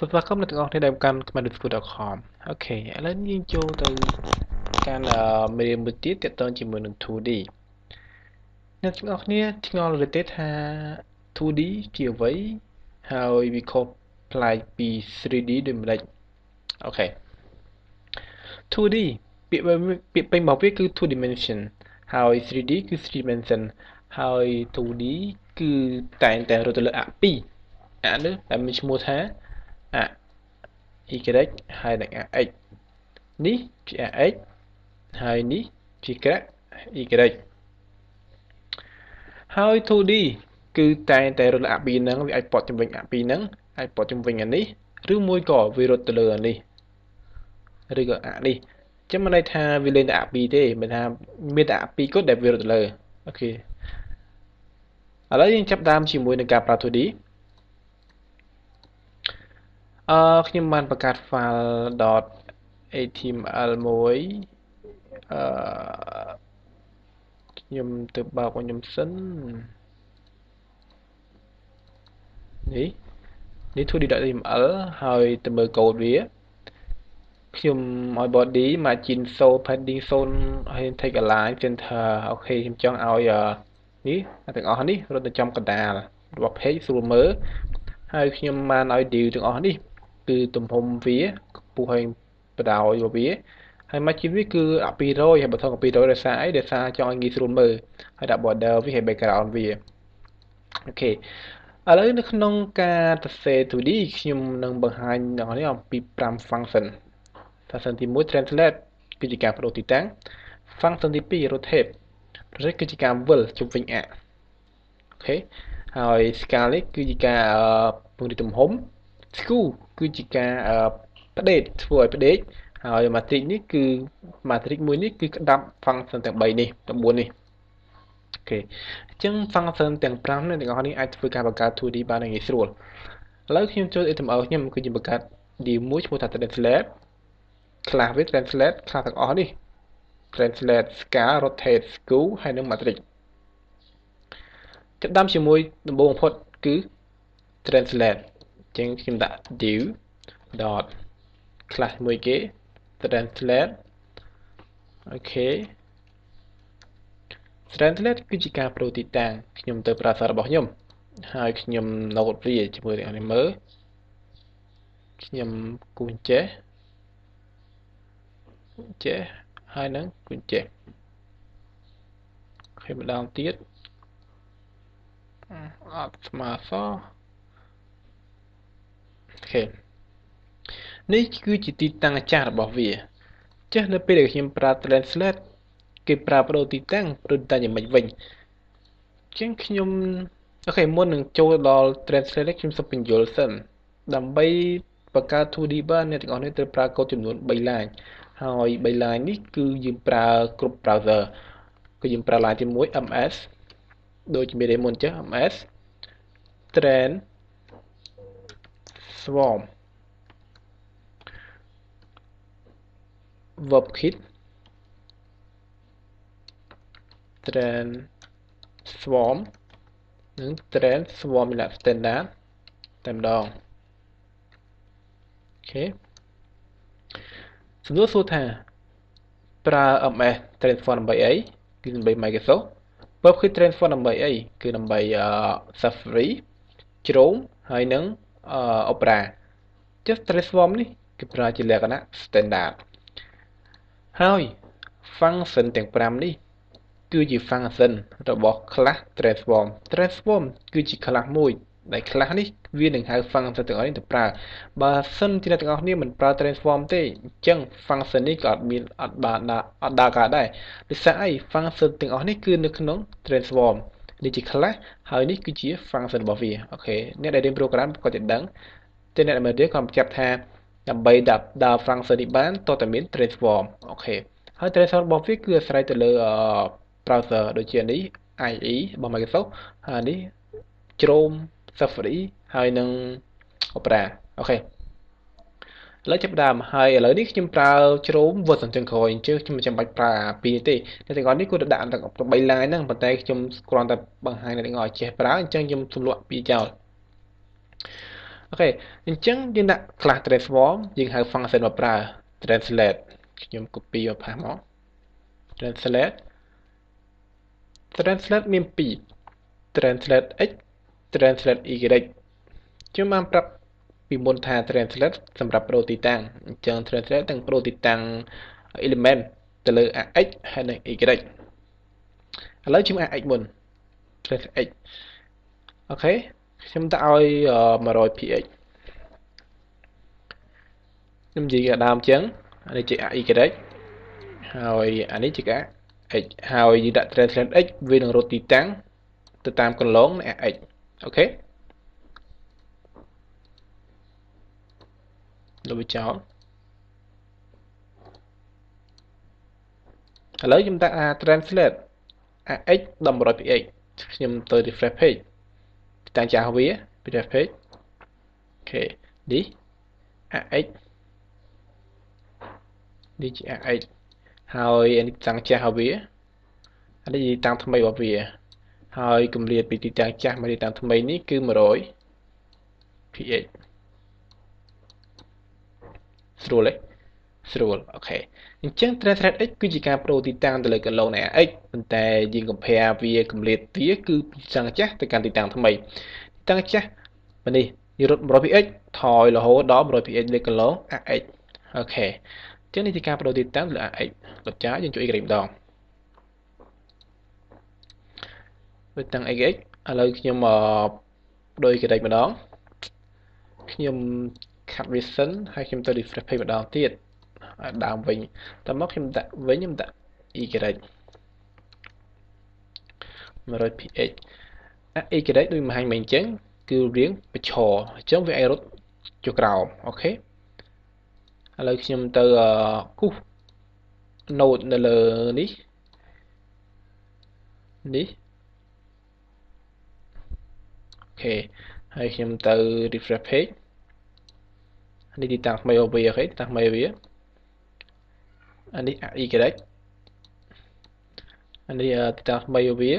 សួស្តីអ្នកទាំងអស់គ្នាដែលកាន់ command.com អូខេឥឡូវយើងចូលទៅកាន់មេរៀនមួយទៀតទាក់ទងជាមួយនឹង 2D អ្នកទាំងអស់គ្នាឆ្ងល់ឬទេថា 2D ជាអ្វីហើយវាខុសប្លែកពី 3D ដូចម្ដេចអូខេ 2D ពាក្យពេញរបស់វាគឺ two dimension ហើយ 3D គឺ three dimension ហើយ 2D គឺតែងតែរត់ទៅលើអ2នេះដែលមានឈ្មោះថាអy ហើយនឹង x នេះជា x ហើយនេះជាក្រាក់ y ហើយ 2D គឺតែងតែរត់លើអា2ហ្នឹងវាអាចពត់ជំវិញអា2ហ្នឹងអាចពត់ជំវិញអានេះឬមួយក៏វារត់ទៅលើអានេះឬក៏អានេះចឹងមិនន័យថាវាលេងតែអា2ទេមិនថាមានតែអា2គត់ដែលវារត់ទៅលើអូខេឥឡូវយើងចាប់ដើមជាមួយនឹងការប្រើ 2D ខ្ញុំបានបង្កើត file .html មួយខ្ញុំទៅបើកខ្ញុំសិននេះ 2d.html ហើយទៅមើលកូដវាខ្ញុំឲ្យ body margin 0 padding 0ហើយ take align center អូខេខ្ញុំចង់ឲ្យនេះទាំងអស់នេះរត់ទៅចំកណ្ដាលរបស់ page ស្រួលមើលហើយខ្ញុំបានឲ្យ div ទាំងអស់នេះគឺទំហំវាកម្ពស់ហើយបដ ដោយរបស់វាហើយ margin វាគឺ200ហើយបើថង200ដោយសារអីដោយសារចង់ឲ្យងាយស្រួលមើលហើយដាក់ border វាហើយ background វាអូខេឥឡូវនៅក្នុងការសរសេរ 2D ខ្ញុំនឹងបង្ហាញអ្នកនរអំពី5 function function ទី1 translate គឺជាការបដូរទីតាំង function ទី2 rotate គឺជាការវិលជុំវិញអាអូខេហើយ scale នេះគឺជាការពង្រីកទំហំ skew គឺជាការផ្ដេកធ្វើឲ្យផ្ដេកហើយ matrix នេះគឺ matrix មួយនេះគឺក្តាប់ function ទាំង3នេះ9នេះអូខេអញ្ចឹង function ទាំង5នេះទាំងអស់នេះអាចធ្វើការបង្កើត 2D បានងាយស្រួលឥឡូវខ្ញុំចូល HTML ខ្ញុំគឺជាបង្កើត div មួយឈ្មោះថា translate ខ្លះវា translate ខ្លះទាំងអស់នេះ translate scale rotate skew ហើយនឹង matrix ចាប់ដើមជាមួយដំបូងបំផុតគឺ translate អញ្ចឹងខ្ញុំដាក់ div dot class មួយគេ translate អូខេ translate គឺជាការបដូរទីតាំងខ្ញុំទៅប្រើសាររបស់ខ្ញុំហើយខ្ញុំ note វាជាមួយអ្នកនេះមើលខ្ញុំគូសចេះហើយនឹងគូសចេះអូខេម្ដងទៀតអត់ស្មើសោះអូខេនេះគឺជាទីតាំងអាចារ្យរបស់វាចេះនៅពេលដែលខ្ញុំប្រើ translate គេប្រើបដូរទីតាំងយ៉ាងម៉េចវិញអញ្ចឹងខ្ញុំអូខេមុននឹងចូលដល់ translate ខ្ញុំសូមបញ្យល់សិនដើម្បីបង្កើត 2D បានអ្នកទាំងអស់នេះត្រូវប្រើកូដចំនួន3 line ហើយ3 line នេះគឺយើងប្រើគ្រប់ browser គឺយើងប្រើ line ទី1 ms ដូចជាមេរៀនមុនចឹង ms transform WebKit transform និង transform standard តែម្ដងអូខេសំណួរសួរថាប្រើ ms transform ដើម្បីអីគឺដើម្បី Microsoft WebKit transform ដើម្បីអីគឺដើម្បី Safari Chrome ហើយនឹង Opera just transform នេះគឺប្រើជាលក្ខណៈ standard ហើយ function ទាំង5នេះគឺជា function របស់ class transform គឺជា class មួយដែល class នេះវានឹងហៅ function ទាំងអស់នេះទៅប្រើបើសិនជាអ្នកទាំងអស់គ្នាមិនប្រើ transform ទេអញ្ចឹង function នេះក៏អត់ដើរកើតដែរដោយសារអី function ទាំងអស់នេះគឺនៅក្នុង transform នេះជា class ហើយនេះគឺជា function របស់វាអូខេអ្នកដែលរៀន program ក៏จะដឹងតែអ្នកដែលមិនរៀនក៏ចាប់ថាដើម្បីដើរ function នេះបានតើតើមាន transform អូខេហើយ transform របស់វាគឺអាស្រ័យទៅលើ browser ដូចជានេះ IE របស់ Microsoft ហើយនេះ Chrome Safari ហើយនឹង Opera អូខេឥឡូវចាប់ដើមហើយឥឡូវនេះខ្ញុំប្រើ Chrome version ចុងក្រោយអញ្ចឹងខ្ញុំមិនចាំបាច់ប្រើ2ទេអ្នកទាំងអស់នេះគួរតែដាក់ទាំង3 line ហ្នឹងប៉ុន្តែខ្ញុំគ្រាន់តែបង្ហាញអ្នកទាំងអស់ឲ្យចេះប្រើអញ្ចឹងខ្ញុំទម្លាក់2ចោល អូខេអញ្ចឹងយើងដាក់ class transform យើងហៅ function មកប្រើ translate ខ្ញុំ copy មកផាសមក translate មាន2 translate x translate y ខ្ញុំបានប្រាប់ពីមុនថា translate សម្រាប់ប្ដូរទីតាំងអញ្ចឹង translate ទាំងប្ដូរទីតាំង element ទៅលើ x ហើយនិង y ឥឡូវខ្ញុំ x មុន translate x អូខេខ្ញុំដាក់ឲ្យ 100px ខ្ញុំនិយាយដើមអញ្ចឹងអានេះជា y ហើយអានេះជា x ហើយយើងដាក់ translate x វានឹងរត់ទីតាំងទៅតាមកន្លងនៃ x អូខេលុបចោលឥឡូវខ្ញុំដាក់ translate x ដល់ 100px ខ្ញុំទៅ refresh page ទីតាំងចាស់វា refresh page អូខេនេះ x នេះជា x ហើយអានេះតាំងចាស់របស់វាអានេះទីតាំងថ្មីរបស់វាហើយគម្លាតពីទីតាំងចាស់មកទីតាំងថ្មីនេះគឺ 100px ស្រួលទេស្រួលអូខេអញ្ចឹង translate x គឺជាការបដូរទីតាំងទៅលើកន្លងនៃ x ប៉ុន្តែយើង compare វាគម្លាតវាគឺពីទីតាំងចាស់ទៅកាន់ទីតាំងថ្មីទីតាំងចាស់មកនេះយើងរត់ 100px ថយរហូតដល់ 100px លើកន្លង x អូខេអញ្ចឹងនេះជាការបដូរទីតាំងទៅលើ x លុបចោលយើងជួយ y ម្ដងទីតាំង x ឥឡូវខ្ញុំបដូរ y ម្ដងខ្ញុំ cut recent ហើយខ្ញុំទៅ refresh page ម្ដងទៀតដើមវិញតមកខ្ញុំដាក់វិញខ្ញុំដាក់ y 100px y ដូចមហាញ់មិញអញ្ចឹងគឺរៀងប្រឈរអញ្ចឹងវាអាចរត់ចុះក្រោមអូខេឥឡូវខ្ញុំទៅគូស node នៅលើនេះអូខេហើយខ្ញុំទៅ refresh page នេះទីតាំងថ្មីរបស់វាអូខេទីតាំងថ្មីរបស់វាអានេះ y អានេះទីតាំងថ្មីរបស់វា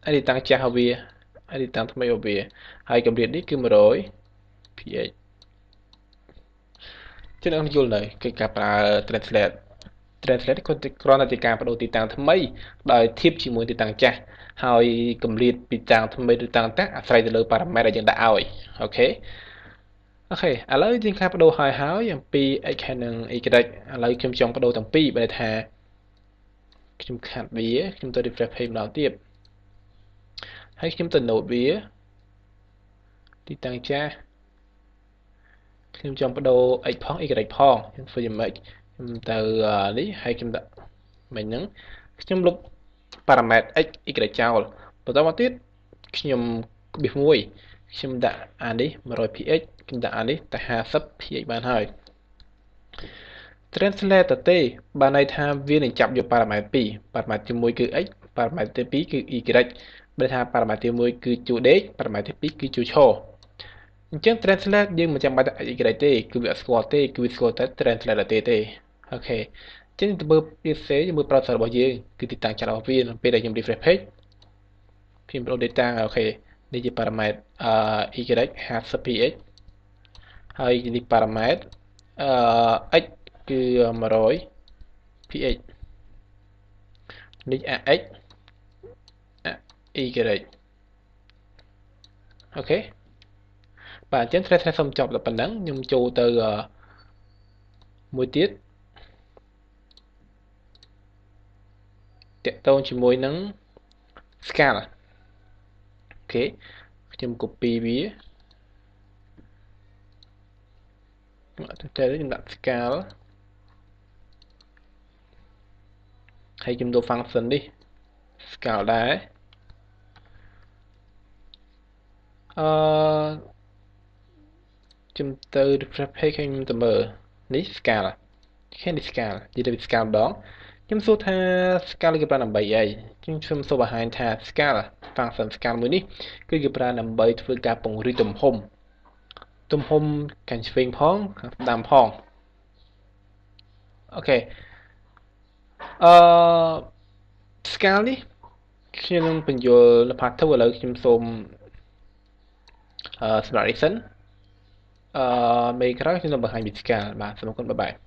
អានេះទីតាំងចាស់របស់វាអានេះទីតាំងថ្មីរបស់វាហើយកម្រិតនេះគឺ 100px ចឹងអ្នកយល់នៅគឺការប្រើ translate គ្រាន់តែជាការបដូរទីតាំងថ្មីដោយធៀបជាមួយទីតាំងចាស់ហើយកម្រិតពីតាំងថ្មីឬតាំងចាស់អាស្រ័យទៅលើ parameter ដែលយើងដាក់ឲ្យអូខេឥឡូវយើងខាបដូរហើយអំពី x ហើយនិង y ឥឡូវខ្ញុំចង់បដូរទាំងពីរបើថាខ្ញុំខាត់វាខ្ញុំទៅ refresh page ម្ដងទៀតហើយខ្ញុំទៅ node វាទីតាំងចាស់ខ្ញុំចង់បដូរ x ផង y ផងខ្ញុំធ្វើយ៉ាងម៉េចខ្ញុំទៅនេះហើយខ្ញុំដាក់មិញហ្នឹងខ្ញុំលុប parameter x y ចោលបន្តមកទៀតខ្ញុំបៀសមួយខ្ញុំដាក់អានេះ 100px ខ្ញុំដាក់អានេះតែ 50px បានហើយ translate ទេបានន័យថាវានឹងចាប់យក parameter 2 parameter ទី1គឺ x parameter ទី2គឺ y បើថា parameter ទី1គឺជួរដេក parameter ទី2គឺជួរឈរអញ្ចឹង translate យើងមិនចាំបាច់ដាក់ y ទេគឺវាអត់ស្គាល់ទេគឺវាស្គាល់តែ translate ទេអូខេអញ្ចឹងទៅមើល PSA មើល browser របស់យើងគឺទីតាំងចាស់របស់វាពេលដែលខ្ញុំ refresh page ខ្ញុំប្រូ data អូខេនេះជា parameter y 50px ហើយនេះ parameter x គឺ 100px នេះ x y អូខេបាទអញ្ចឹង translate សូមចប់តែប៉ុណ្ណឹងខ្ញុំចូលទៅមួយទៀតតាក់ទងជាមួយនឹង scale អូខេខ្ញុំ copy វាតែខ្ញុំដាក់ scale ហើយខ្ញុំដូរ function នេះ scale ដែរខ្ញុំទៅ refresh page ខ្ញុំទៅមើលនេះ scale នេះ scale និយាយទៅ scale ម្ដងខ្ញុំសួរថា scale គេប្រើដើម្បីអីខ្ញុំសូមបង្ហាញថា scale function scale មួយនេះគឺគេប្រើដើម្បីធ្វើការពង្រីកទំហំខាងឆ្វេងផងខាងស្ដាំផងអូខេscale នេះខ្ញុំនឹងបញ្យល់នៅ part 2ឥឡូវខ្ញុំសូមសម្រាប់ listen មេក្រោយខ្ញុំនឹងបង្ហាញវិធីការបាទសូមអរគុណបាយបាយ